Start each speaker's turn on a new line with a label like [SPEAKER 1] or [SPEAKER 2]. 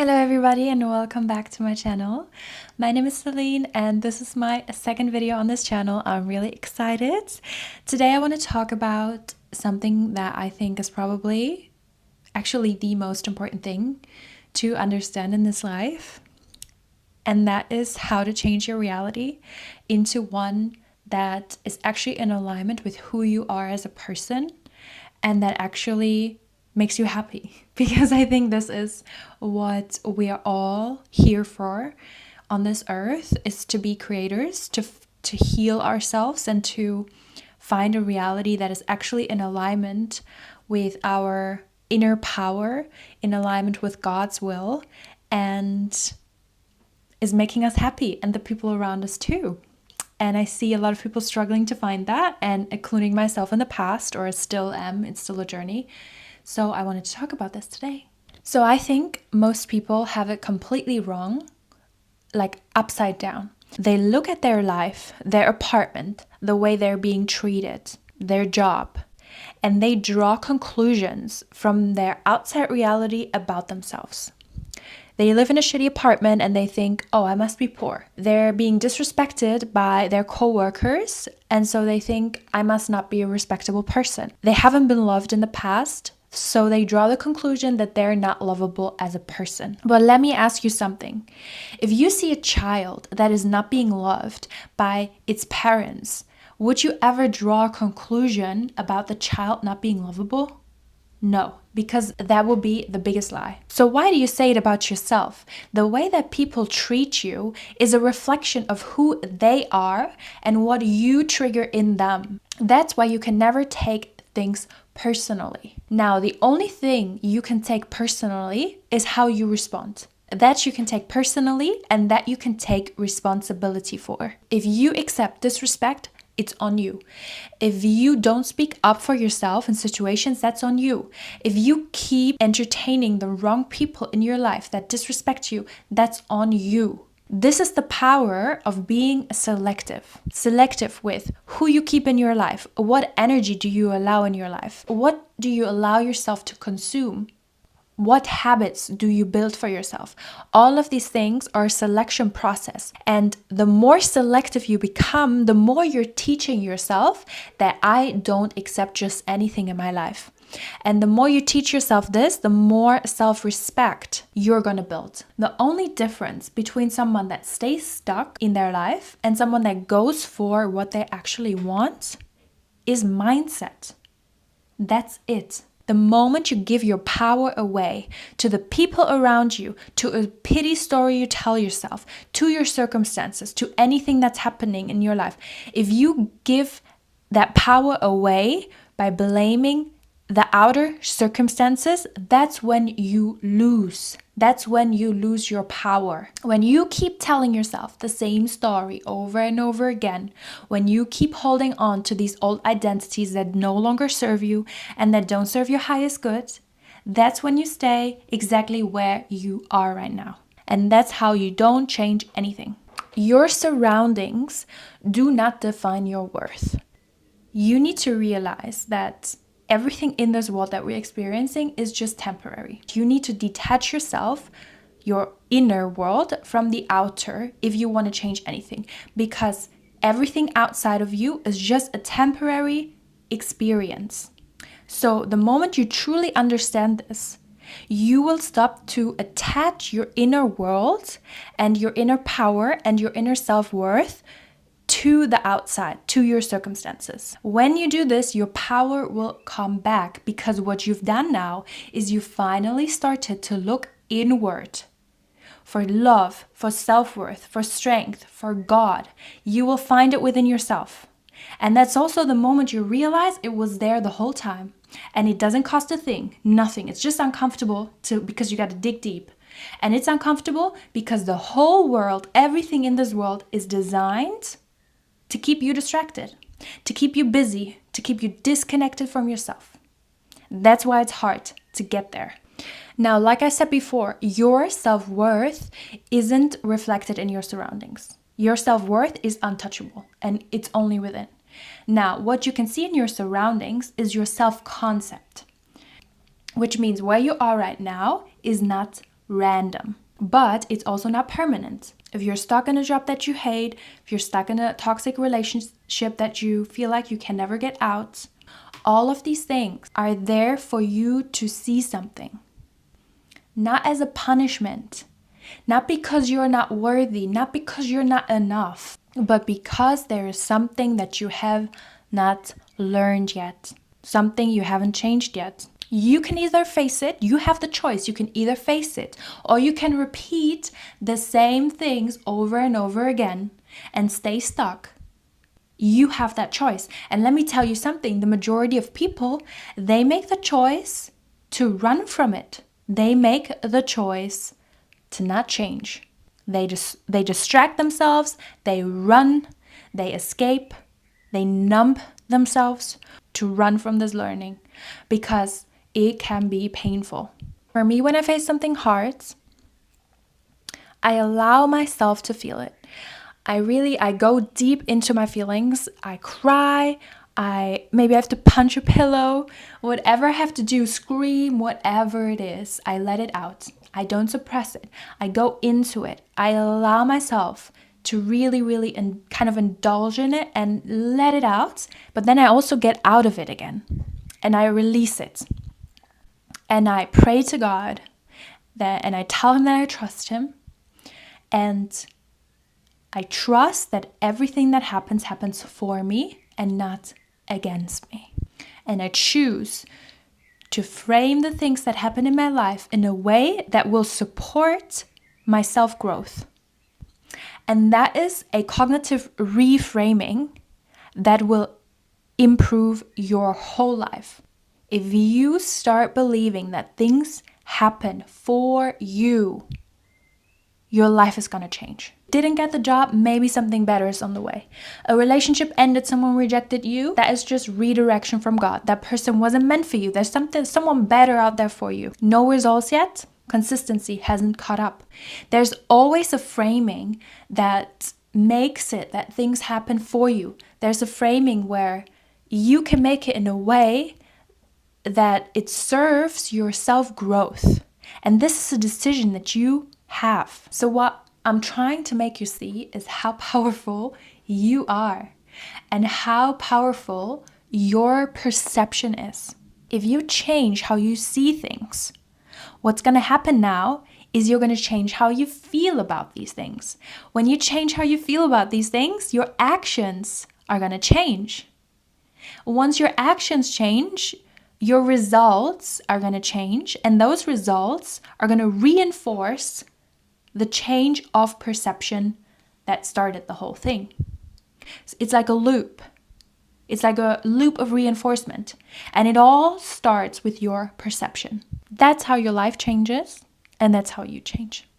[SPEAKER 1] Hello everybody and welcome back to my channel. My name is Celine and this is my second video on this channel. I'm really excited. Today I want to talk about something that I think is probably actually the most important thing to understand in this life. And that is how to change your reality into one that is actually in alignment with who you are as a person and that actually makes you happy, because I think this is what we are all here for on this earth, is to be creators, to heal ourselves and to find a reality that is actually in alignment with our inner power, in alignment with God's will, and is making us happy and the people around us too. And I see a lot of people struggling to find that, and including myself in the past, or still am. It's still a journey. So I wanted to talk about this today. So I think most people have it completely wrong, like upside down. They look at their life, their apartment, the way they're being treated, their job, and they draw conclusions from their outside reality about themselves. They live in a shitty apartment and they think, oh, I must be poor. They're being disrespected by their coworkers, and so they think, I must not be a respectable person. They haven't been loved in the past, so they draw the conclusion that they're not lovable as a person. But let me ask you something. If you see a child that is not being loved by its parents, would you ever draw a conclusion about the child not being lovable? No, because that would be the biggest lie. So why do you say it about yourself? The way that people treat you is a reflection of who they are and what you trigger in them. That's why you can never take things personally. Now, the only thing you can take personally is how you respond. That you can take personally and that you can take responsibility for. If you accept disrespect, it's on you. If you don't speak up for yourself in situations, that's on you. If you keep entertaining the wrong people in your life that disrespect you, that's on you. This is the power of being selective. Selective with who you keep in your life. What energy do you allow in your life? What do you allow yourself to consume? What habits do you build for yourself? All of these things are a selection process. And the more selective you become, the more you're teaching yourself that I don't accept just anything in my life. And the more you teach yourself this, the more self-respect you're going to build. The only difference between someone that stays stuck in their life and someone that goes for what they actually want is mindset. That's it. The moment you give your power away to the people around you, to a pity story you tell yourself, to your circumstances, to anything that's happening in your life, if you give that power away by blaming the outer circumstances, that's when you lose. That's when you lose your power. When you keep telling yourself the same story over and over again, when you keep holding on to these old identities that no longer serve you and that don't serve your highest good, that's when you stay exactly where you are right now. And that's how you don't change anything. Your surroundings do not define your worth. You need to realize that everything in this world that we're experiencing is just temporary. You need to detach yourself, your inner world, from the outer if you want to change anything, because everything outside of you is just a temporary experience. So the moment you truly understand this, you will stop to attach your inner world and your inner power and your inner self-worth to the outside, to your circumstances. When you do this, your power will come back, because what you've done now is you finally started to look inward for love, for self-worth, for strength, for God. You will find it within yourself. And that's also the moment you realize it was there the whole time. And it doesn't cost a thing, nothing. It's just uncomfortable because you got to dig deep. And it's uncomfortable because the whole world, everything in this world is designed to keep you distracted, to keep you busy, to keep you disconnected from yourself. That's why it's hard to get there. Now, like I said before, your self-worth isn't reflected in your surroundings. Your self-worth is untouchable and it's only within. Now, what you can see in your surroundings is your self-concept, which means where you are right now is not random, but it's also not permanent. If you're stuck in a job that you hate, if you're stuck in a toxic relationship that you feel like you can never get out, all of these things are there for you to see something. Not as a punishment, not because you're not worthy, not because you're not enough, but because there is something that you have not learned yet, something you haven't changed yet. You can either face it, you have the choice, you can either face it, or you can repeat the same things over and over again and stay stuck. You have that choice. And let me tell you something, the majority of people, they make the choice to run from it. They make the choice to not change. They distract themselves, they run, they escape, they numb themselves to run from this learning because it can be painful. For me, when I face something hard, I allow myself to feel it. I go deep into my feelings. I cry. Maybe I have to punch a pillow, whatever I have to do, scream, whatever it is, I let it out. I don't suppress it. I go into it. I allow myself to really kind of indulge in it and let it out. But then I also get out of it again and I release it. And I pray to God and I tell him that I trust him. And I trust that everything that happens for me and not against me. And I choose to frame the things that happen in my life in a way that will support my self-growth. And that is a cognitive reframing that will improve your whole life. If you start believing that things happen for you, your life is going to change. Didn't get the job, maybe something better is on the way. A relationship ended, someone rejected you, that is just redirection from God. That person wasn't meant for you. There's someone better out there for you. No results yet? Consistency hasn't caught up. There's always a framing that makes it that things happen for you. There's a framing where you can make it in a way that it serves your self-growth. And this is a decision that you have. So what I'm trying to make you see is how powerful you are and how powerful your perception is. If you change how you see things, what's going to happen now is you're going to change how you feel about these things. When you change how you feel about these things, your actions are going to change. Once your actions change, your results are going to change, and those results are going to reinforce the change of perception that started the whole thing. It's like a loop. It's like a loop of reinforcement, and it all starts with your perception. That's how your life changes, and that's how you change.